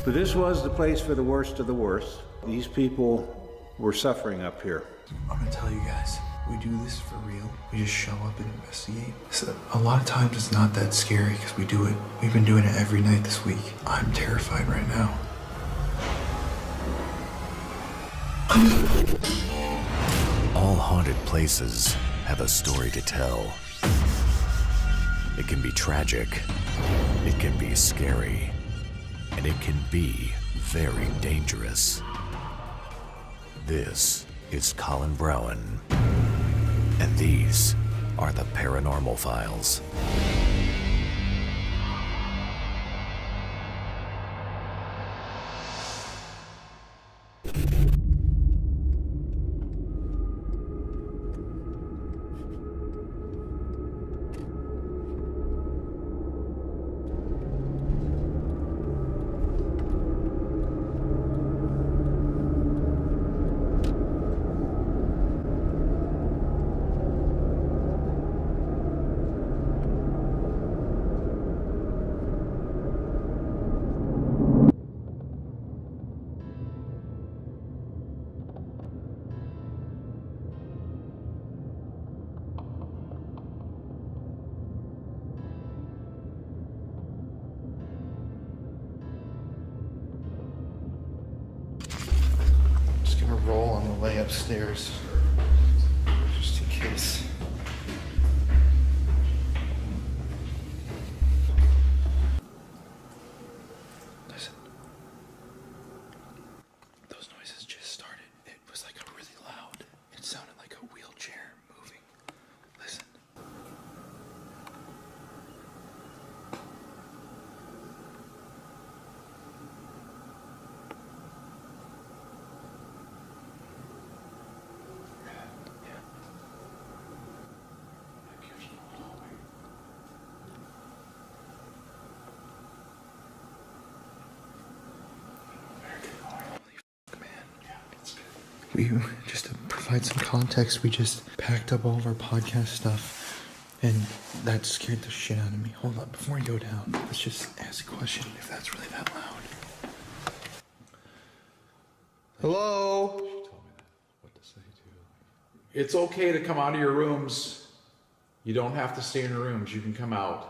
But this was the place for the worst of the worst. These people were suffering up here. I'm gonna tell you guys, we do this for real. We just show up and investigate. So a lot of times it's not that scary because we do it. We've been doing it every night this week. I'm terrified right now. All haunted places have a story to tell. It can be tragic, it can be scary, and it can be very dangerous. This is Colin Browen, and these are the Paranormal Files. Roll on the way upstairs, just in case. Listen. Those noises just started. It was like a really loud. It sounded like a wheelchair moving. Listen. We, just to provide some context, we just packed up all of our podcast stuff, and that scared the shit out of me. Hold up, before we go down, let's just ask a question if that's really that loud. Hello? She told me that, what to say too. It's okay to come out of your rooms. You don't have to stay in your rooms. You can come out.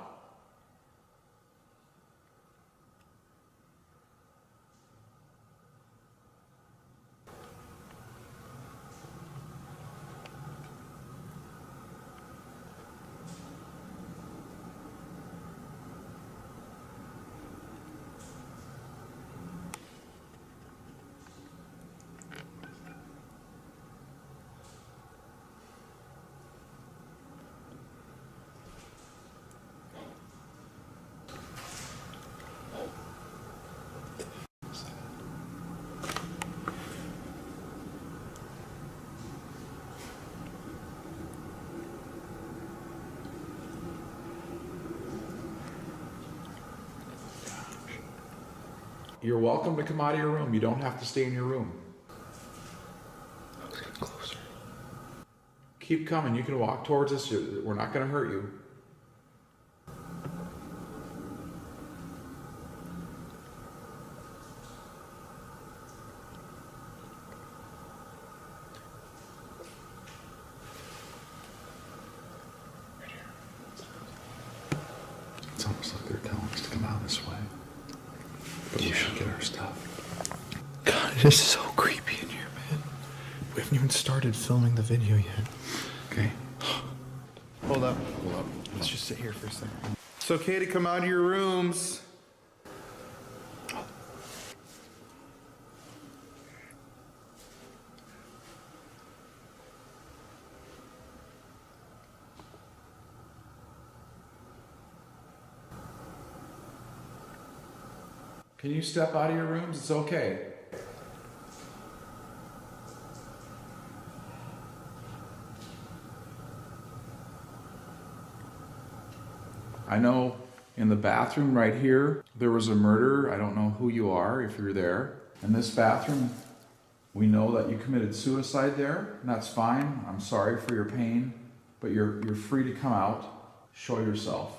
You're welcome to come out of your room. You don't have to stay in your room. I was getting closer. Keep coming. You can walk towards us. We're not going to hurt you. Right here. It's almost like they're telling us to come out this way. But we should get our stuff. God, it is so creepy in here, man. We haven't even started filming the video yet. Okay. Hold up. Hold up. Let's just sit here for a second. It's okay to come out of your rooms. Can you step out of your rooms? It's okay. I know in the bathroom right here, there was a murder. I don't know who you are, if you're there. In this bathroom, we know that you committed suicide there, and that's fine. I'm sorry for your pain, but you're free to come out, show yourself.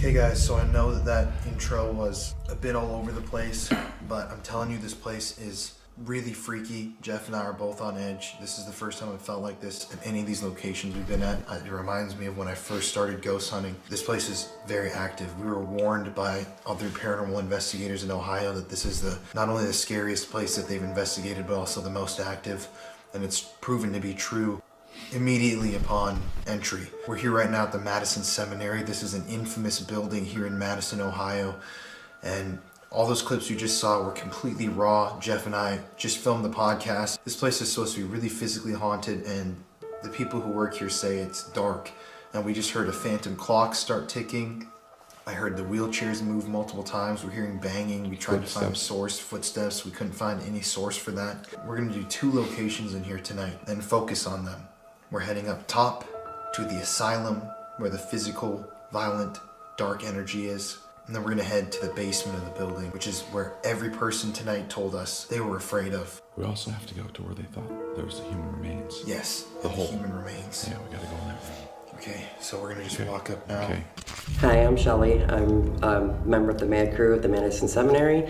Hey guys, so I know that intro was a bit all over the place, but I'm telling you, this place is really freaky. Jeff and I are both on edge. This is the first time I've felt like this at any of these locations we've been at. It reminds me of when I first started ghost hunting. This place is very active. We were warned by other paranormal investigators in Ohio that this is not only the scariest place that they've investigated, but also the most active, and it's proven to be true immediately upon entry. We're here right now at the Madison Seminary. This is an infamous building here in Madison, Ohio, and all those clips you just saw were completely raw. Jeff and I just filmed the podcast. This place is supposed to be really physically haunted, and the people who work here say it's dark. And we just heard a phantom clock start ticking. I heard the wheelchairs move multiple times. We're hearing banging. We tried to find a source, footsteps. We couldn't find any source for that. We're gonna do 2 locations in here tonight and focus on them. We're heading up top to the Asylum, where the physical, violent, dark energy is. And then we're gonna head to the basement of the building, which is where every person tonight told us they were afraid of. We also have to go to where they thought there was the human remains. Yes, The the hole. human remains. Yeah, we gotta go in there. Okay, so we're gonna just Okay. walk up now. Okay. Hi, I'm Shelly. I'm a member of the MAD crew at the Madison Seminary.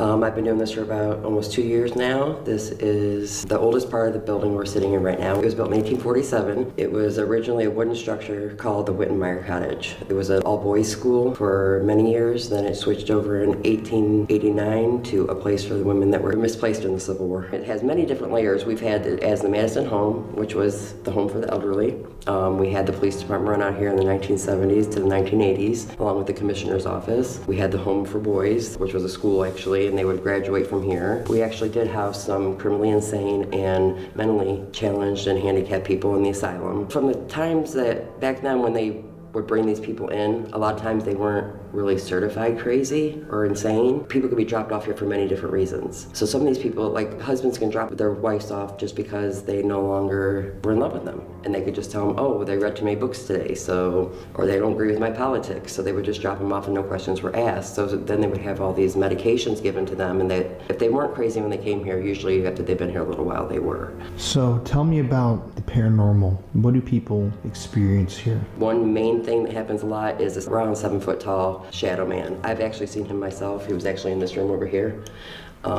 I've been doing this for about almost 2 years now. This is the oldest part of the building we're sitting in right now. It was built in 1847. It was originally a wooden structure called the Wittenmeyer Cottage. It was an all-boys school for many years. Then it switched over in 1889 to a place for the women that were misplaced in the Civil War. It has many different layers. We've had it as the Madison Home, which was the home for the elderly. We had the police department run out here in the 1970s to the 1980s, along with the commissioner's office. We had the home for boys, which was a school actually, and they would graduate from here. We actually did have some criminally insane and mentally challenged and handicapped people in the asylum. From the times that back then when they would bring these people in, a lot of times they weren't really certified crazy or insane. People could be dropped off here for many different reasons. So some of these people, like husbands can drop their wives off just because they no longer were in love with them. And they could just tell them, oh, they read too many books today, so, or they don't agree with my politics. So they would just drop them off and no questions were asked. So then they would have all these medications given to them, and if they weren't crazy when they came here, usually after they've been here a little while, they were. So tell me about the paranormal. What do people experience here? One main thing that happens a lot is this around 7 foot tall shadow man. I've actually seen him myself. He was actually in this room over here.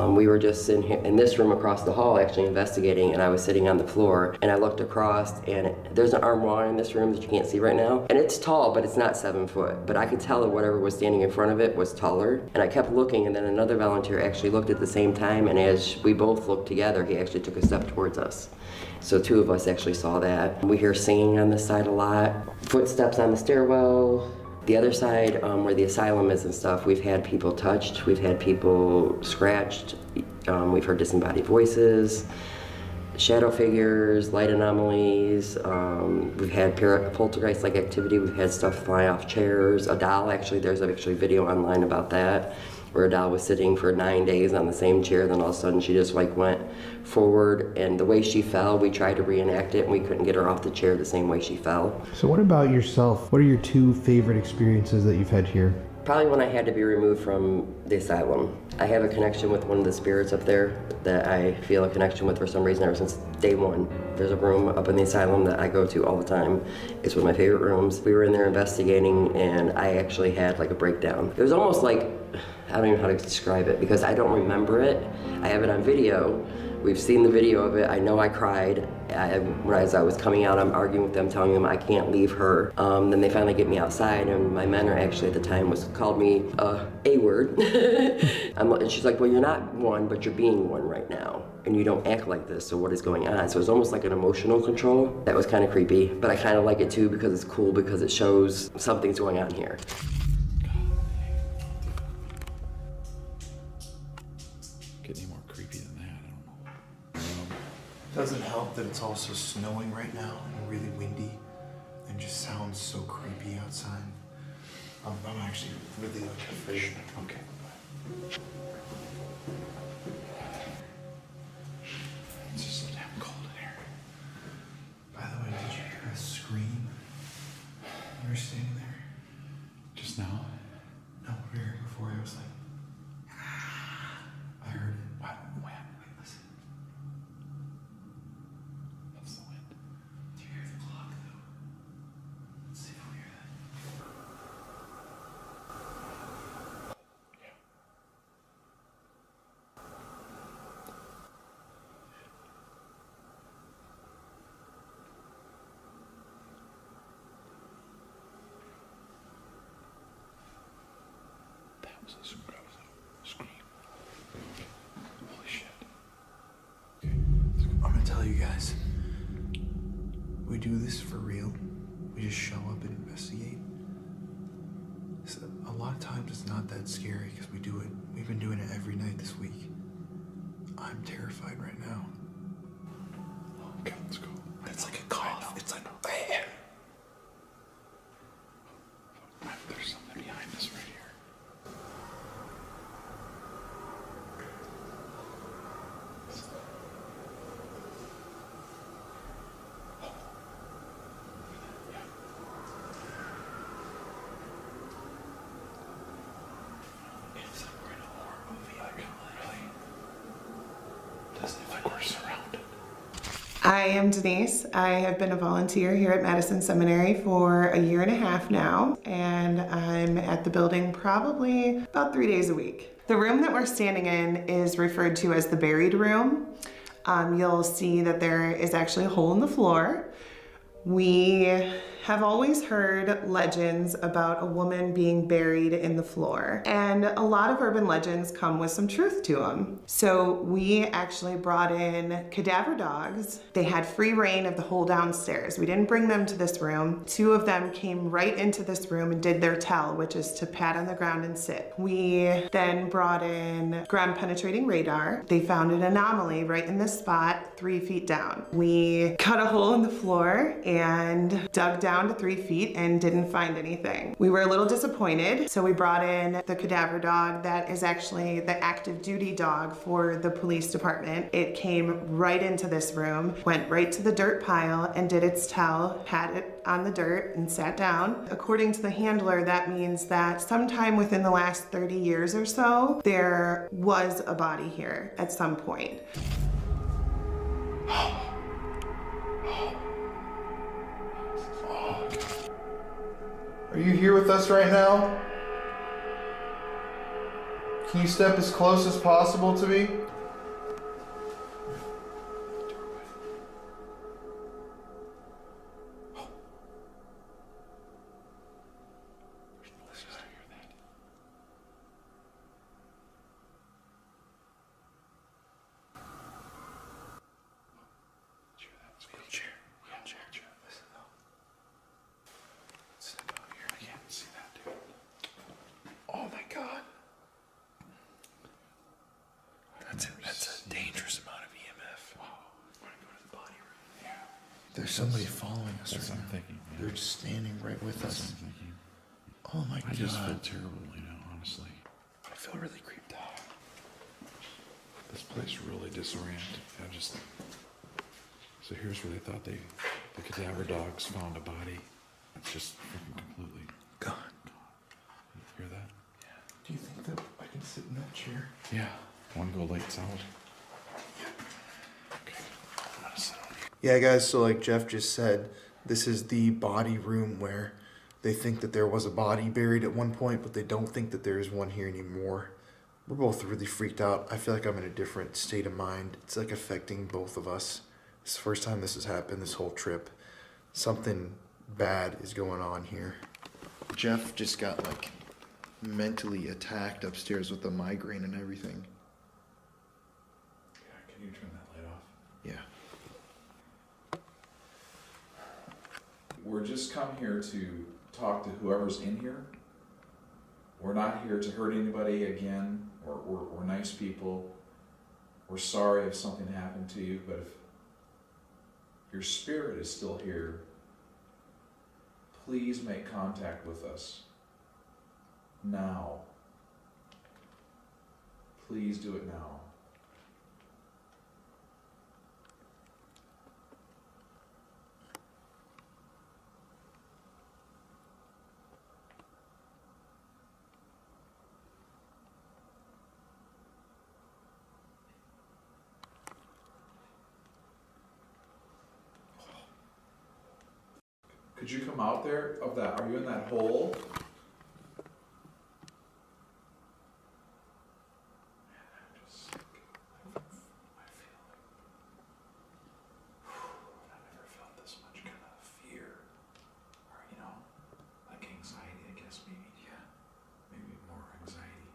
We were just in this room across the hall actually investigating, and I was sitting on the floor and I looked across, and there's an armoire in this room that you can't see right now, and it's tall, but it's not 7 foot, but I could tell that whatever was standing in front of it was taller, and I kept looking, and then another volunteer actually looked at the same time, and as we both looked together, he actually took a step towards us. So 2 of us actually saw that. We hear singing on this side a lot, footsteps on the stairwell. The other side, where the asylum is and stuff, we've had people touched, we've had people scratched, we've heard disembodied voices, shadow figures, light anomalies, we've had poltergeist-like activity, we've had stuff fly off chairs, a doll actually, there's actually video online about that, where a doll was sitting for 9 days on the same chair, then all of a sudden she just like went forward, and the way she fell, we tried to reenact it and we couldn't get her off the chair the same way she fell. So what about yourself? What are your 2 favorite experiences that you've had here? Probably when I had to be removed from the asylum. I have a connection with one of the spirits up there that I feel a connection with for some reason ever since day one. There's a room up in the asylum that I go to all the time. It's one of my favorite rooms. We were in there investigating and I actually had like a breakdown. It was almost like, I don't even know how to describe it because I don't remember it. I have it on video. We've seen the video of it. I know I cried. As I was coming out, I'm arguing with them, telling them I can't leave her. Then they finally get me outside, and my mentor actually at the time called me a word. And she's like, well, you're not one, but you're being one right now. And you don't act like this, so what is going on? So it's almost like an emotional control. That was kind of creepy, but I kind of like it too because it's cool because it shows something's going on here. Get any more creepy than that, I don't know. Doesn't help that it's also snowing right now and really windy and just sounds so creepy outside. I'm actually really afraid. Okay. It's just so damn cold in here. By the way, did you hear a scream? You were standing there? Just now? No, here before I was like, I heard it. What? When? Wait, listen. That's the wind. Do you hear the clock though? Let's see if we hear that. Holy shit. Okay, let's go. I'm gonna tell you guys, we do this for real. We just show up and investigate. So a lot of times it's not that scary because we do it. We've been doing it every night this week. I'm terrified right now. Okay, let's go. It's like a cough. It's like, There's something behind us right here. It's like we're in a horror movie. Like, really? Doesn't it like we're surrounded? I am Denise. I have been a volunteer here at Madison Seminary for a year and a half now, and I'm at the building probably about 3 days a week. The room that we're standing in is referred to as the buried room. You'll see that there is actually a hole in the floor. We have always heard legends about a woman being buried in the floor, and a lot of urban legends come with some truth to them. So we actually brought in cadaver dogs. They had free reign of the whole downstairs. We didn't bring them to this room. 2 of them came right into this room and did their tell, which is to pat on the ground and sit. We then brought in ground penetrating radar. They found an anomaly right in this spot 3 feet down. We cut a hole in the floor and dug down to 3 feet and didn't find anything. We were a little disappointed, so we brought in the cadaver dog that is actually the active duty dog for the police department. It came right into this room, went right to the dirt pile and did its tell, pat it on the dirt and sat down. According to the handler, that means that sometime within the last 30 years or so, there was a body here at some point. are you here with us right now? Can you step as close as possible to me? Oh my god. That's a dangerous amount of EMF. Wow. I want to go to the body room. Yeah. There's somebody following us That's right what I'm now. thinking. Yeah. They're just standing right with That's us. what I'm thinking. Oh my I just feel god. terrible, honestly. I feel really creeped out. This place really disoriented. So here's where they thought the cadaver dogs found a body. It's just freaking completely God. You hear that? Yeah. Do you think that I can sit in that chair? Yeah. Want to go lights out? Okay. I'm gonna sit on here. Yeah, guys, so like Jeff just said, this is the body room where they think that there was a body buried at one point, but they don't think that there is one here anymore. We're both really freaked out. I feel like I'm in a different state of mind. It's like affecting both of us. It's the first time this has happened this whole trip. Something bad is going on here. Jeff just got like mentally attacked upstairs with a migraine and everything. Yeah, can you turn that light off? Yeah. We're just come here to talk to whoever's in here. We're not here to hurt anybody again. We're nice people. We're sorry if something happened to you, but if your spirit is still here, please make contact with us now. Please do it now. Could you come out there of that? Are you in that hole? I've never felt this much kind of fear, or like anxiety, I guess maybe. Yeah, maybe more anxiety.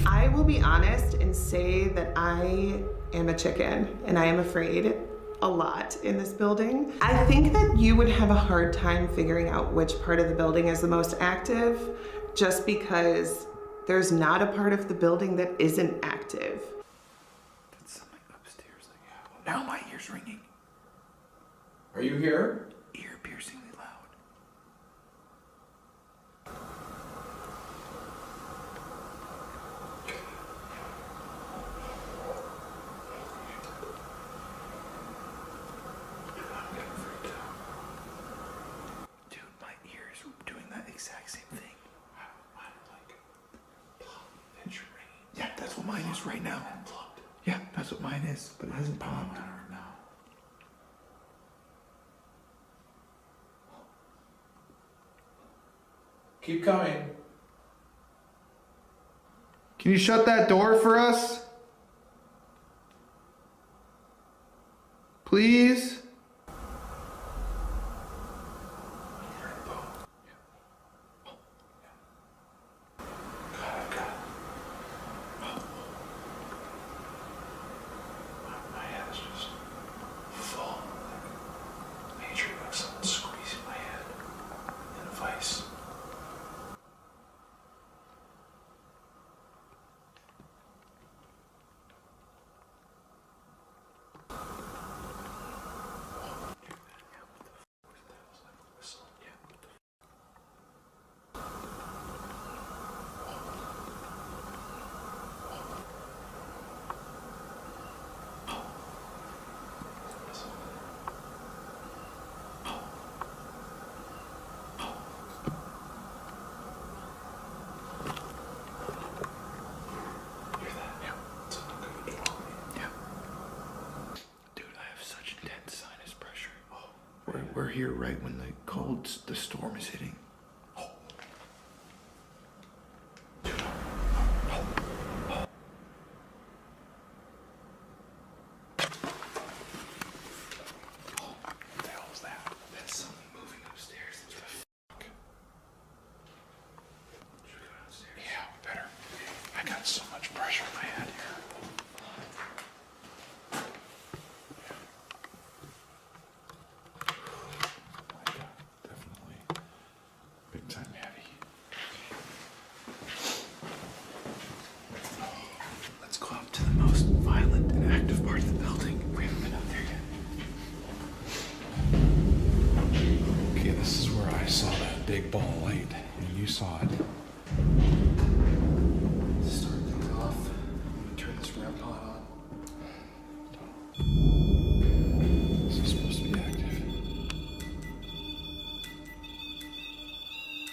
I will be honest and say that I am a chicken and I am afraid a lot in this building. I think that you would have a hard time figuring out which part of the building is the most active just because there's not a part of the building that isn't active. That's something upstairs. Now my ear's ringing. Are you here? Ear piercingly loud. Dude, my ears are doing that exact same thing. Yeah, that's what mine is right now. Yeah, that's what mine is, but it hasn't popped. Keep coming. Can you shut that door for us? Please? My head is just full. Nature of someone squeezing my head in a vice. We're here right when the storm is hitting. What the hell is that? That's something moving upstairs. What the fuck? Should we go downstairs? Yeah, we better. I got so much pressure in my head here. Big time heavy. Let's go up to the most violent and active part of the building. We haven't been out there yet. Okay, this is where I saw that big ball of light, and you saw it. Start things off. I'm gonna turn this REM pod on. This is supposed to be active.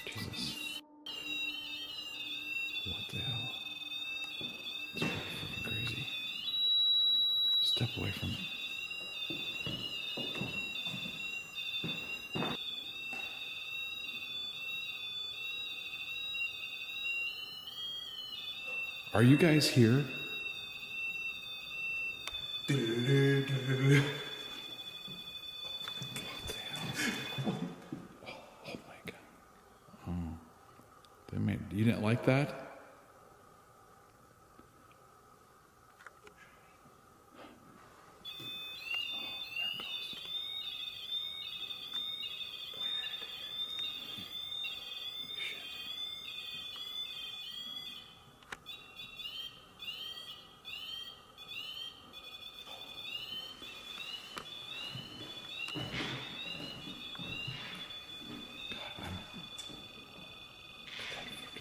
Jesus. What the hell? It's pretty freaking crazy. Step away from it. Are you guys here? What the hell? Oh my god. Oh. You didn't like that?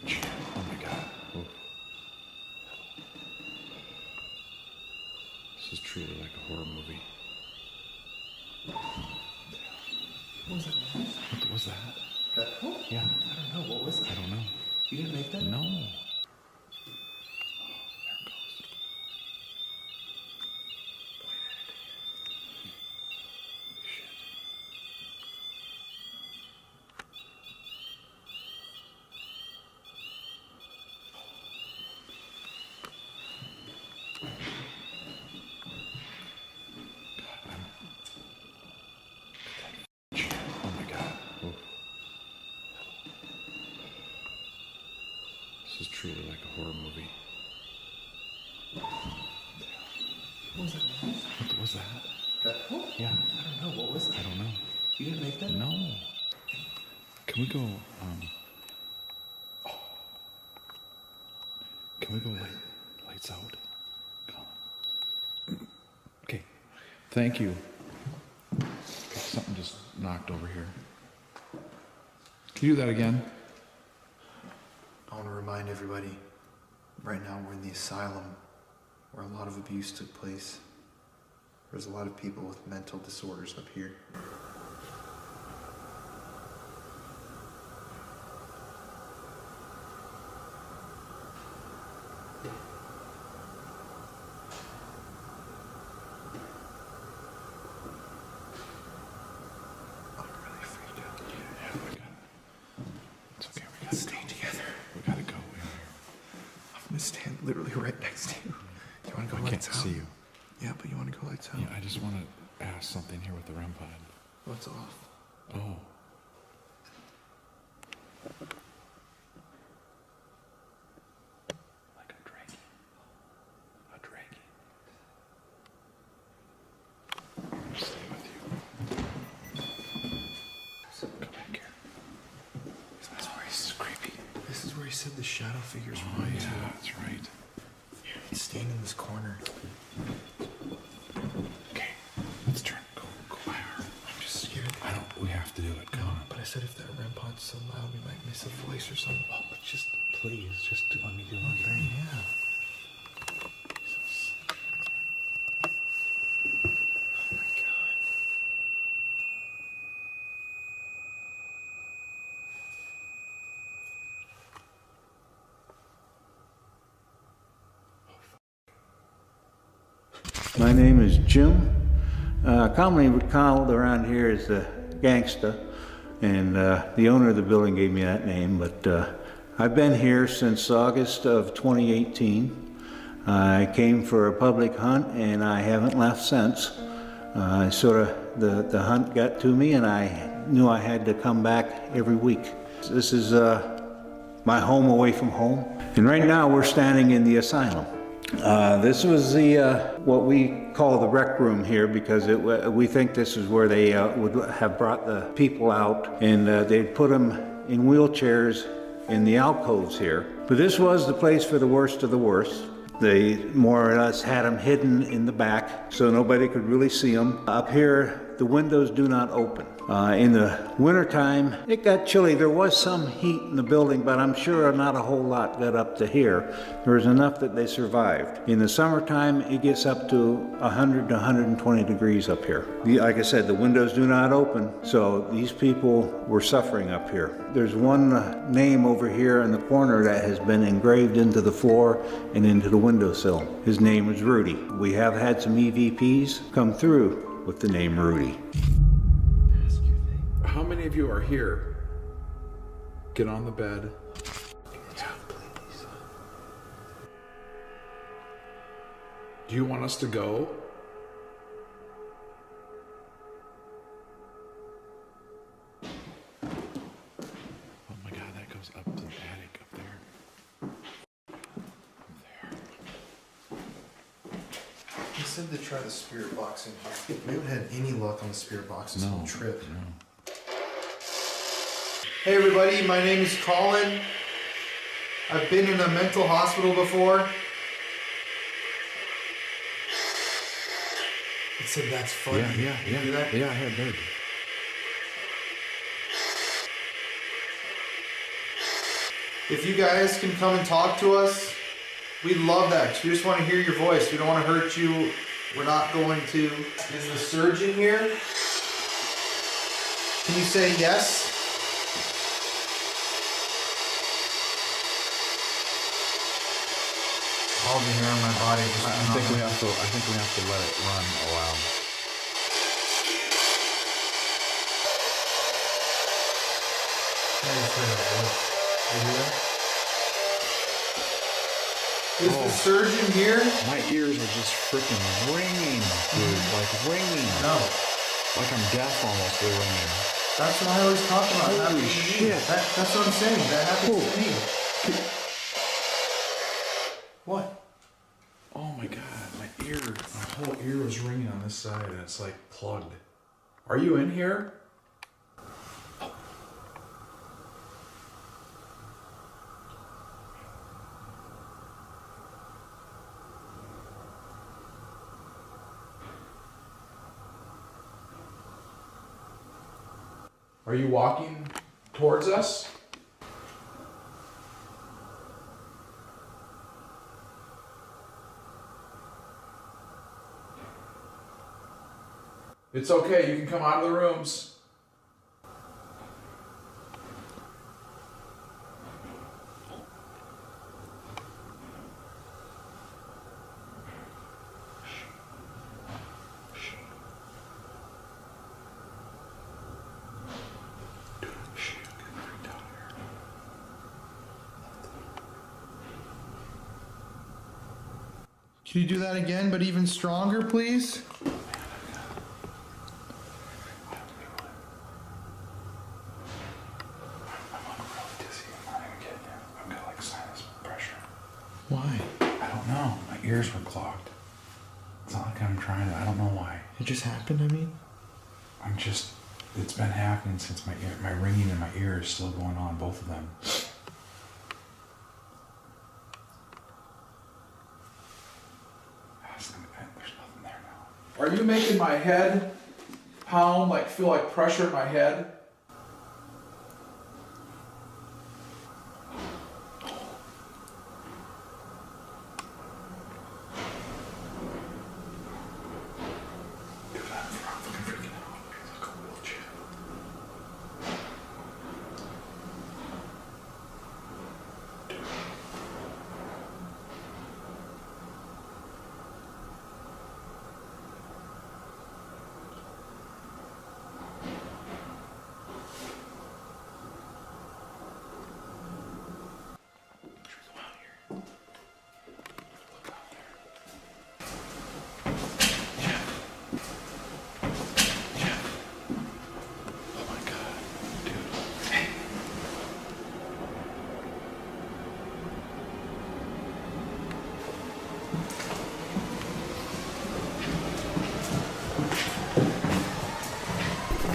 Oh my god. Oh. This is truly like a horror movie. What was that noise? What was that? That? Oh, Yeah. I don't know. What was that? I don't know. You didn't make that? No. Oh my god. Oh. This is truly like a horror movie. What was that? Yeah. I don't know. What was that? I don't know. You didn't make that? No. Can we go, can we go lights out? Colin. Okay. Thank you. Something just knocked over here. Can you do that again? I want to remind everybody, right now we're in the asylum where a lot of abuse took place. There's a lot of people with mental disorders up here. I'm really freaked out. Yeah, we got it. It's okay, we gotta Stay together. We gotta go. I'm gonna stand literally right next to you. You wanna go I lights can't out? see you. Yeah, but you wanna go lights out? Yeah, I just want to ask something here with the REM pod. What's off? Oh. Like a dragon. A dragon. I'm gonna stay with you. Come back here. That's where he's creepy. This is where he said the shadow figures Oh, were running yeah, to. that's right. He's staying in this corner. Okay, let's turn. Go by her. I'm just scared. We have to do it. Come on. But I said if that REM pod's so loud, we might miss a voice or something. Oh, but just please, let me do one thing. Yeah. Jesus. Oh my God. My name is Jim. Commonly called around here as the gangsta, and the owner of the building gave me that name, but I've been here since August of 2018. I came for a public hunt and I haven't left since. The hunt got to me and I knew I had to come back every week. This is my home away from home, and right now we're standing in the asylum. This was the what we call the rec room here, because we think this is where they would have brought the people out, and they'd put them in wheelchairs in the alcoves here. But this was the place for the worst of the worst. They more or less had them hidden in the back so nobody could really see them. Up here, the windows do not open. In the wintertime, it got chilly. There was some heat in the building, but I'm sure not a whole lot got up to here. There was enough that they survived. In the summertime, it gets up to 100 to 120 degrees up here. Like I said, the windows do not open, so these people were suffering up here. There's one name over here in the corner that has been engraved into the floor and into the windowsill. His name is Rudy. We have had some EVPs come through with the name Rudy. How many of you are here? Get on the bed. Yeah, please. Do you want us to go? Oh my God, that goes up to the attic up there. He said to try the spirit box in here. We haven't had any luck on the spirit box this whole trip. No. Hey everybody, my name is Colin. I've been in a mental hospital before. It said that's funny. Yeah. You hear that? Yeah, I had heard. If you guys can come and talk to us, we'd love that. We just want to hear your voice. We don't want to hurt you. We're not going to. Is the surgeon here? Can you say yes? All the hair on my body just I think we have to let it run a while. Is the surgeon here? My ears are just freaking ringing, dude. Like ringing. No. Like I'm deaf almost. They're ringing. That's what I always talk about. It Holy happens to me. shit. That's what I'm saying. That happens to me. What? Oh my God, my ear, my whole side and it's like plugged. Are you in here? Are you walking towards us? It's okay, you can come out of the rooms. Can you do that again, but even stronger, please? Why? I don't know. My ears were clogged. It's not like I'm trying to, I don't know why. It just happened, I mean? It's been happening since my ringing in my ear is still going on, both of them. There's nothing there now. Are you making my head pound, like feel like pressure in my head?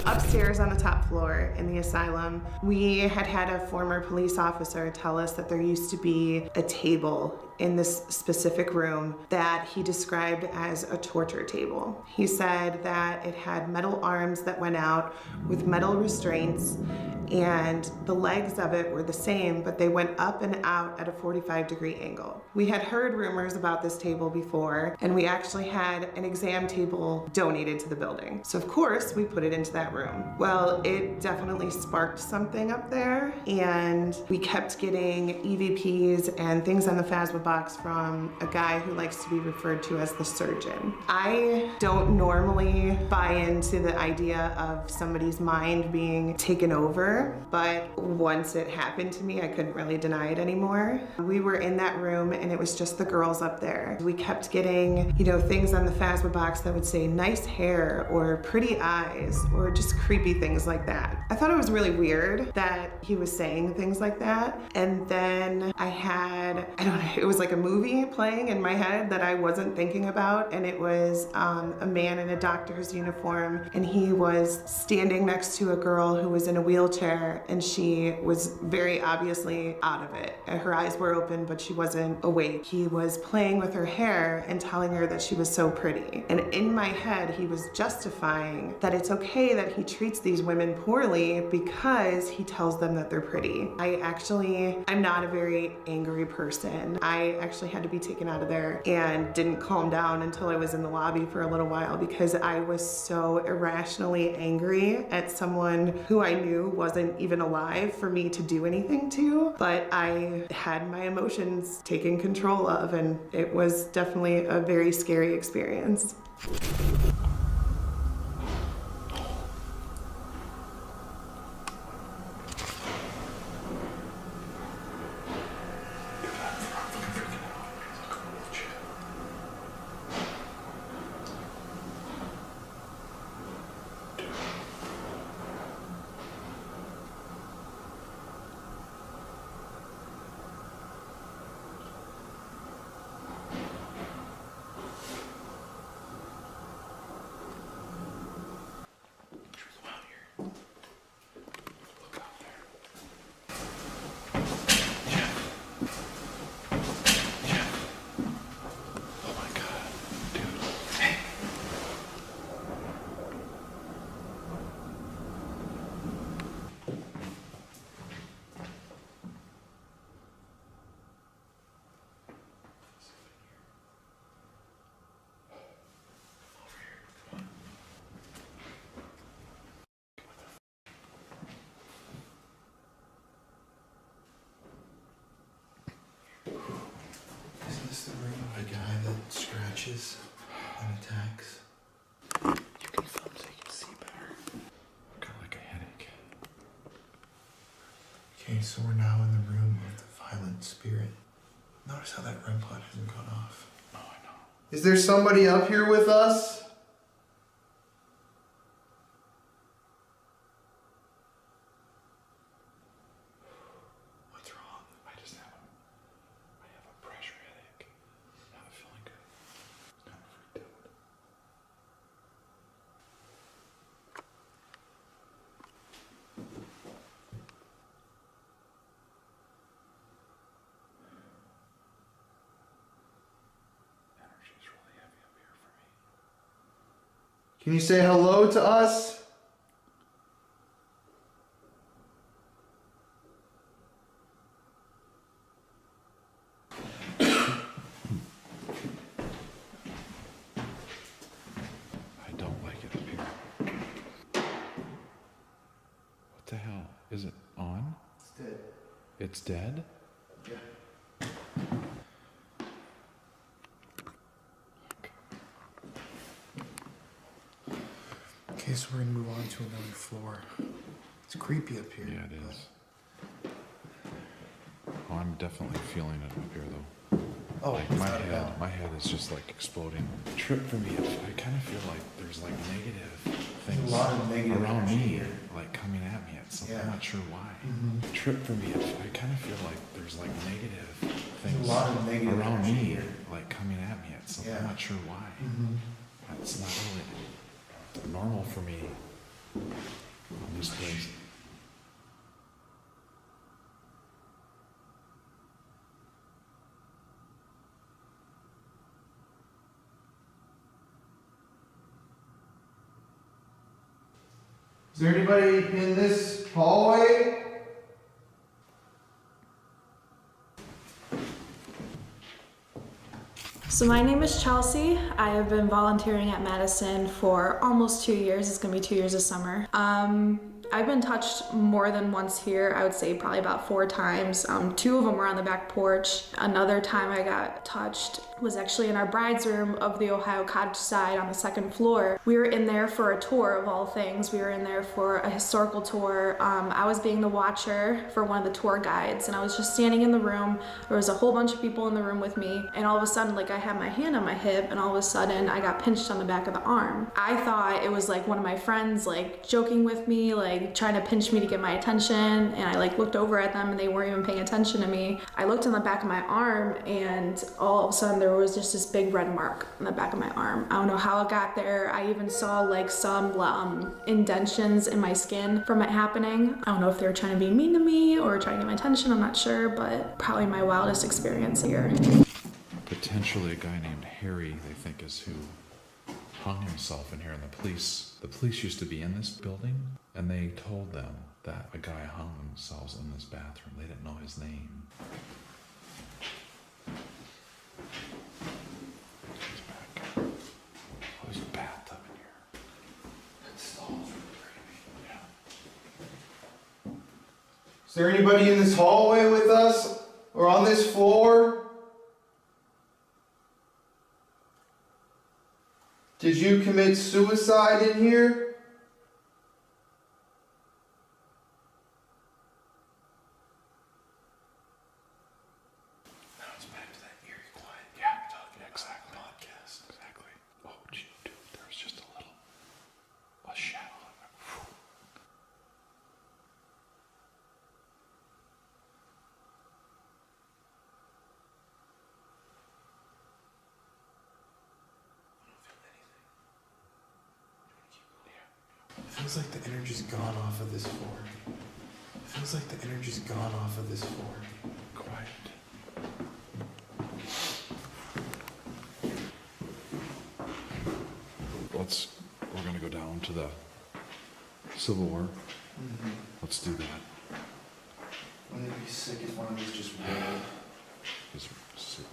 Upstairs on the top floor in the asylum, we had a former police officer tell us that there used to be a table in this specific room that he described as a torture table. He said that it had metal arms that went out with metal restraints, and the legs of it were the same, but they went up and out at a 45-degree angle. We had heard rumors about this table before, and we actually had an exam table donated to the building. So of course, we put it into that room. Well, it definitely sparked something up there, and we kept getting EVPs and things on the FASMA box from a guy who likes to be referred to as the surgeon. I don't normally buy into the idea of somebody's mind being taken over, but once it happened to me, I couldn't really deny it anymore. We were in that room and it was just the girls up there. We kept getting, things on the FASMA box that would say nice hair or pretty eyes or just creepy things like that. I thought it was really weird that he was saying things like that. And then I had, it was like a movie playing in my head that I wasn't thinking about, and it was a man in a doctor's uniform, and he was standing next to a girl who was in a wheelchair, and she was very obviously out of it. Her eyes were open, but she wasn't awake. He was playing with her hair and telling her that she was so pretty. And in my head, he was justifying that it's okay that he treats these women poorly because he tells them that they're pretty. I'm not a very angry person. I actually had to be taken out of there and didn't calm down until I was in the lobby for a little while because I was so irrationally angry at someone who I knew wasn't even alive for me to do anything to, but I had my emotions taken control of, and it was definitely a very scary experience. a guy that scratches and attacks. You can film so you can see better. I've got like a headache. Okay, so we're now in the room of the violent spirit. Notice how that REM pod hasn't gone off. Oh, I know. Is there somebody up here with us? What's wrong? I have a pressure headache. Not feeling good. Kind of freaked out. Energy's really heavy up here for me. Can you say hello to us? I don't like it up here. What the hell? Is it on? It's dead. It's dead? Yeah. Okay, so we're gonna move on to another floor. It's creepy up here. Yeah, it is. Oh, I'm definitely feeling it up here though. Oh, Like my head is just like exploding. Trip for me. I kind of feel like there's like negative things There's a lot of negative around energy me, here. like coming at me. It's something Yeah. I'm not sure why. Mhm. Trip for me. I kind of feel like there's like negative things a lot of negative around energy me, here. like coming at me. It's something I'm Yeah. not sure why. Mhm. It's not really normal for me in this place. Is there anybody in this hallway? So my name is Chelsea. I have been volunteering at Madison for almost 2 years. It's gonna be 2 years this summer. I've been touched more than once here. I would say probably about 4 times. 2 of them were on the back porch. Another time I got touched was actually in our bride's room of the Ohio cottage side on the 2nd floor. We were in there for a tour of all things. We were in there for a historical tour. I was being the watcher for one of the tour guides, and I was just standing in the room. There was a whole bunch of people in the room with me, and all of a sudden, like, I had my hand on my hip, and all of a sudden I got pinched on the back of the arm. I thought it was like one of my friends like joking with me, like trying to pinch me to get my attention, and I like looked over at them and they weren't even paying attention to me. I looked on the back of my arm, and all of a sudden there was just this big red mark on the back of my arm. I don't know how it got there. I even saw like some indentions in my skin from it happening. I don't know if they were trying to be mean to me or trying to get my attention, I'm not sure, but probably my wildest experience here. Potentially a guy named Harry, they think, is who hung himself in here. And the police used to be in this building, and they told them that a guy hung themselves in this bathroom. They didn't know his name. He's back. Oh, there's a bathtub in here. That stall's really creepy. Yeah. Is there anybody in this hallway with us? Or on this floor? Did you commit suicide in here? Now it's back to that eerie quiet. Yeah, exactly. Podcast. Exactly. Oh, gee, dude, there was just a shadow. Whew. It feels like the energy's gone off of this floor. It feels like the energy's gone off of this floor. Quiet. We're gonna go down to the Civil War. Mm-hmm. Let's do that. Wouldn't it be sick if one of these just rolled? It's super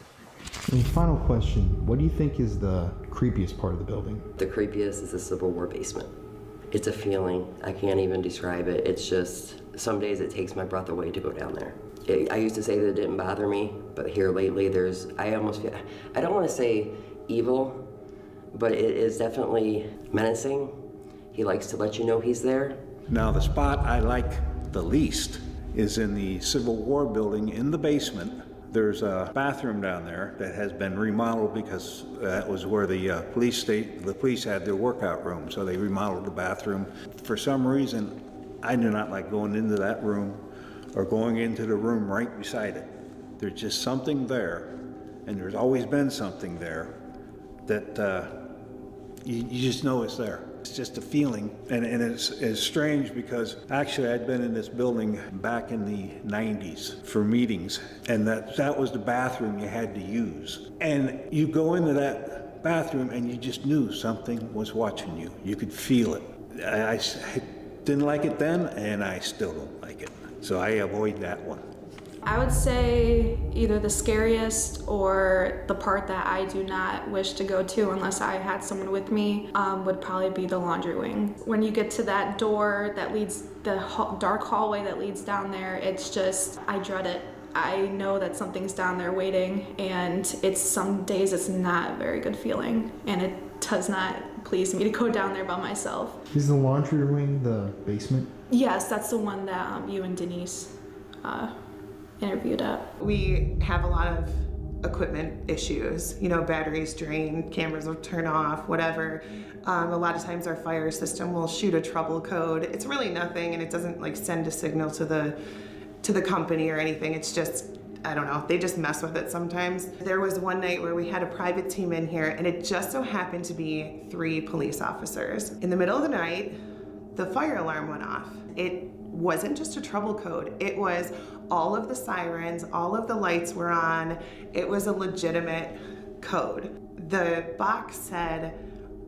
creepy. And final question, what do you think is the creepiest part of the building? The creepiest is the Civil War basement. It's a feeling. I can't even describe it. It's just, some days it takes my breath away to go down there. I used to say that it didn't bother me, but here lately I almost feel, I don't want to say evil, but it is definitely menacing. He likes to let you know he's there. Now, the spot I like the least is in the Civil War building in the basement. There's a bathroom down there that has been remodeled because that was where the police had their workout room, so they remodeled the bathroom. For some reason, I do not like going into that room or going into the room right beside it. There's just something there, and there's always been something there that you just know it's there. It's just a feeling, and it's strange because actually I'd been in this building back in the 90s for meetings, and that was the bathroom you had to use. And you go into that bathroom and you just knew something was watching you. You could feel it. I didn't like it then, and I still don't like it. So I avoid that one. I would say either the scariest or the part that I do not wish to go to unless I had someone with me would probably be the laundry wing. When you get to that door that leads, the dark hallway that leads down there, it's just, I dread it. I know that something's down there waiting, and some days it's not a very good feeling, and it does not please me to go down there by myself. Is the laundry wing the basement? Yes, that's the one that you and Denise interviewed at. We have a lot of equipment issues, batteries drain, cameras will turn off, whatever. A lot of times our fire system will shoot a trouble code. It's really nothing, and it doesn't send a signal to the company or anything. It's just, I don't know, they just mess with it sometimes. There was one night where we had a private team in here, and it just so happened to be 3 police officers. In the middle of the night, the fire alarm went off. It wasn't just a trouble code. It was all of the sirens, all of the lights were on. It was a legitimate code. The box said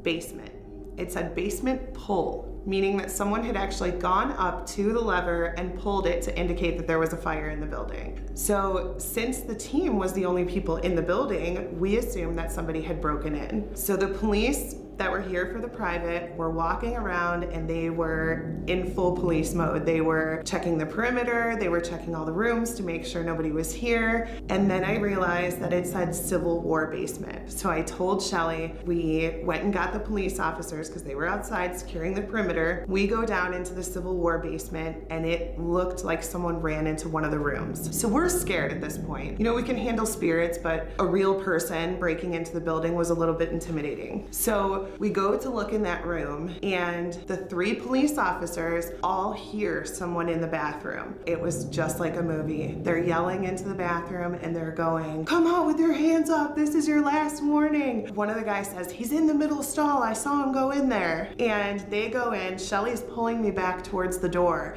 basement. It said basement pull, meaning that someone had actually gone up to the lever and pulled it to indicate that there was a fire in the building. So since the team was the only people in the building, we assumed that somebody had broken in. So the police that were here for the private were walking around, and they were in full police mode. They were checking the perimeter, they were checking all the rooms to make sure nobody was here. And then I realized that it said Civil War basement. So I told Shelly, we went and got the police officers because they were outside securing the perimeter. We go down into the Civil War basement, and it looked like someone ran into one of the rooms. So we're scared at this point. We can handle spirits, but a real person breaking into the building was a little bit intimidating. So we go to look in that room, and the 3 police officers all hear someone in the bathroom. It was just like a movie. They're yelling into the bathroom, and they're going, "Come out with your hands up, this is your last warning." One of the guys says, "He's in the middle stall, I saw him go in there." And they go in, Shelly's pulling me back towards the door.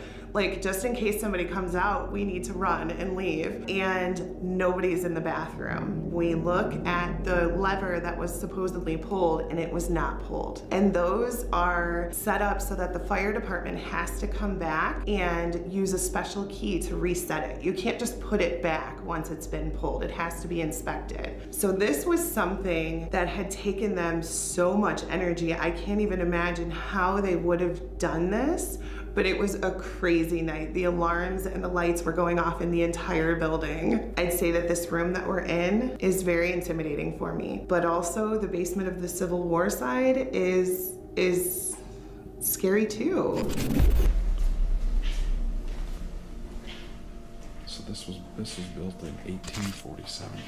Just in case somebody comes out, we need to run and leave. And nobody's in the bathroom. We look at the lever that was supposedly pulled, and it was not pulled. And those are set up so that the fire department has to come back and use a special key to reset it. You can't just put it back once it's been pulled. It has to be inspected. So this was something that had taken them so much energy. I can't even imagine how they would have done this. But it was a crazy night. The alarms and the lights were going off in the entire building. I'd say that this room that we're in is very intimidating for me. But also the basement of the Civil War side is scary too. So this was built in 1847.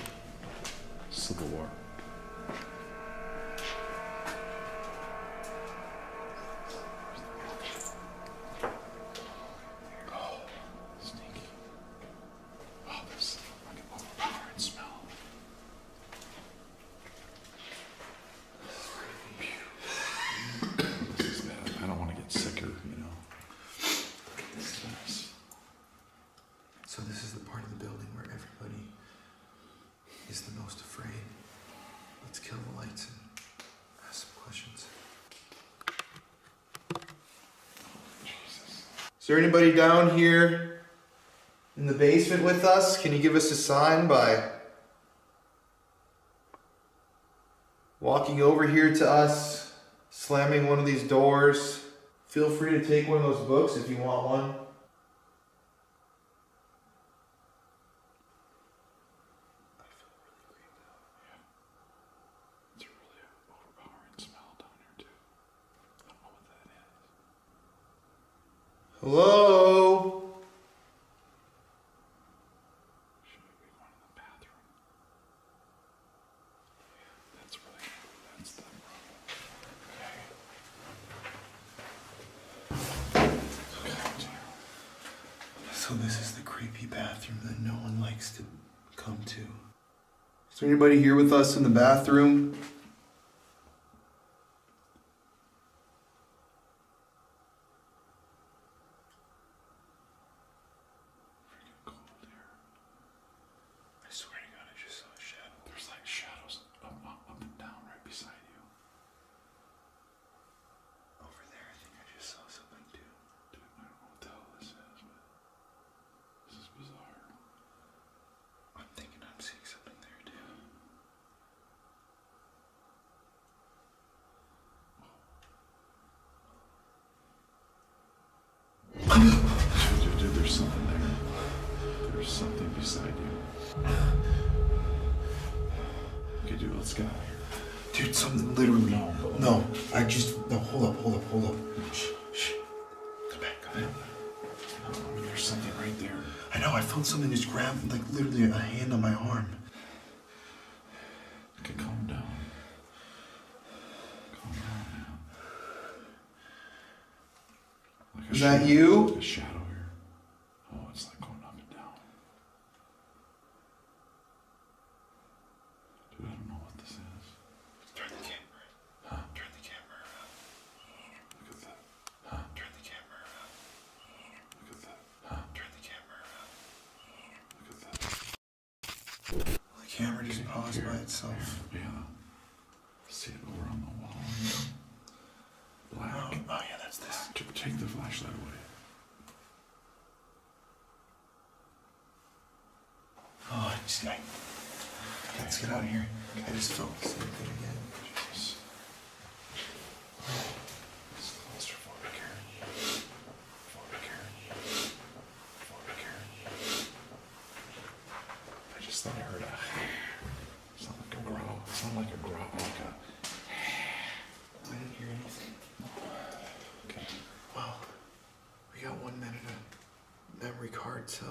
Civil War. So this is the part of the building where everybody is the most afraid. Let's kill the lights and ask some questions. Is there anybody down here in the basement with us? Can you give us a sign by walking over here to us, slamming one of these doors? Feel free to take one of those books if you want one. creepy bathroom that no one likes to come to. Is there anybody here with us in the bathroom? Freaking cold here. I swear to God, I just saw a shadow. There's like shadows up and down right beside you. Over there, I think I just saw something too. Dude, I don't know what the hell this is, but this is bizarre. I'm thinking I'm seeing something there too. Dude, there's something there. There's something beside you. Okay, dude, let's get out of here. Dude, something literally. No, hold up. Shh. Come back. No, I mean, there's something right there. I know, I felt something just grab, like literally a hand on my arm. Okay, calm down. Calm down, man. Like Is that you? Like a shadow here. Oh, it's like going up and down. Dude, I don't know what this is. Turn the camera. Huh? Turn the camera around. Look at that. Huh? Turn the camera around. Look at that. Huh? Turn the camera around. Look at that. The camera just paused by itself. Yeah. See it over on the wall. Black. Oh yeah, that's this. Take the flashlight away. Oh, let's get out of here. I just felt the same thing again. Jesus. It's claustrophobic here. Phobic here. I just thought I heard a sound like a growl. It sounded like a growl, like a. I didn't hear anything. Okay. Well, we got 1 minute of memory card, so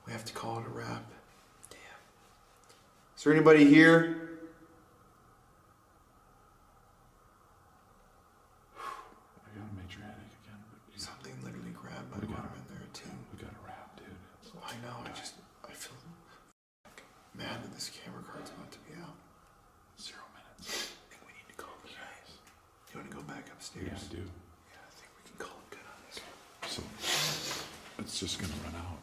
we have to call it a wrap. Damn. Is there anybody here? I got a major headache again. But Something literally grabbed my We got arm in there too. we got a wrap, dude. I know, I feel mad that this camera card's about to be out. 0 minutes. I think we need to call the guys. You want to go back upstairs? Yeah, I do. Yeah, I think we can call it good on this one. So it's just gonna run out.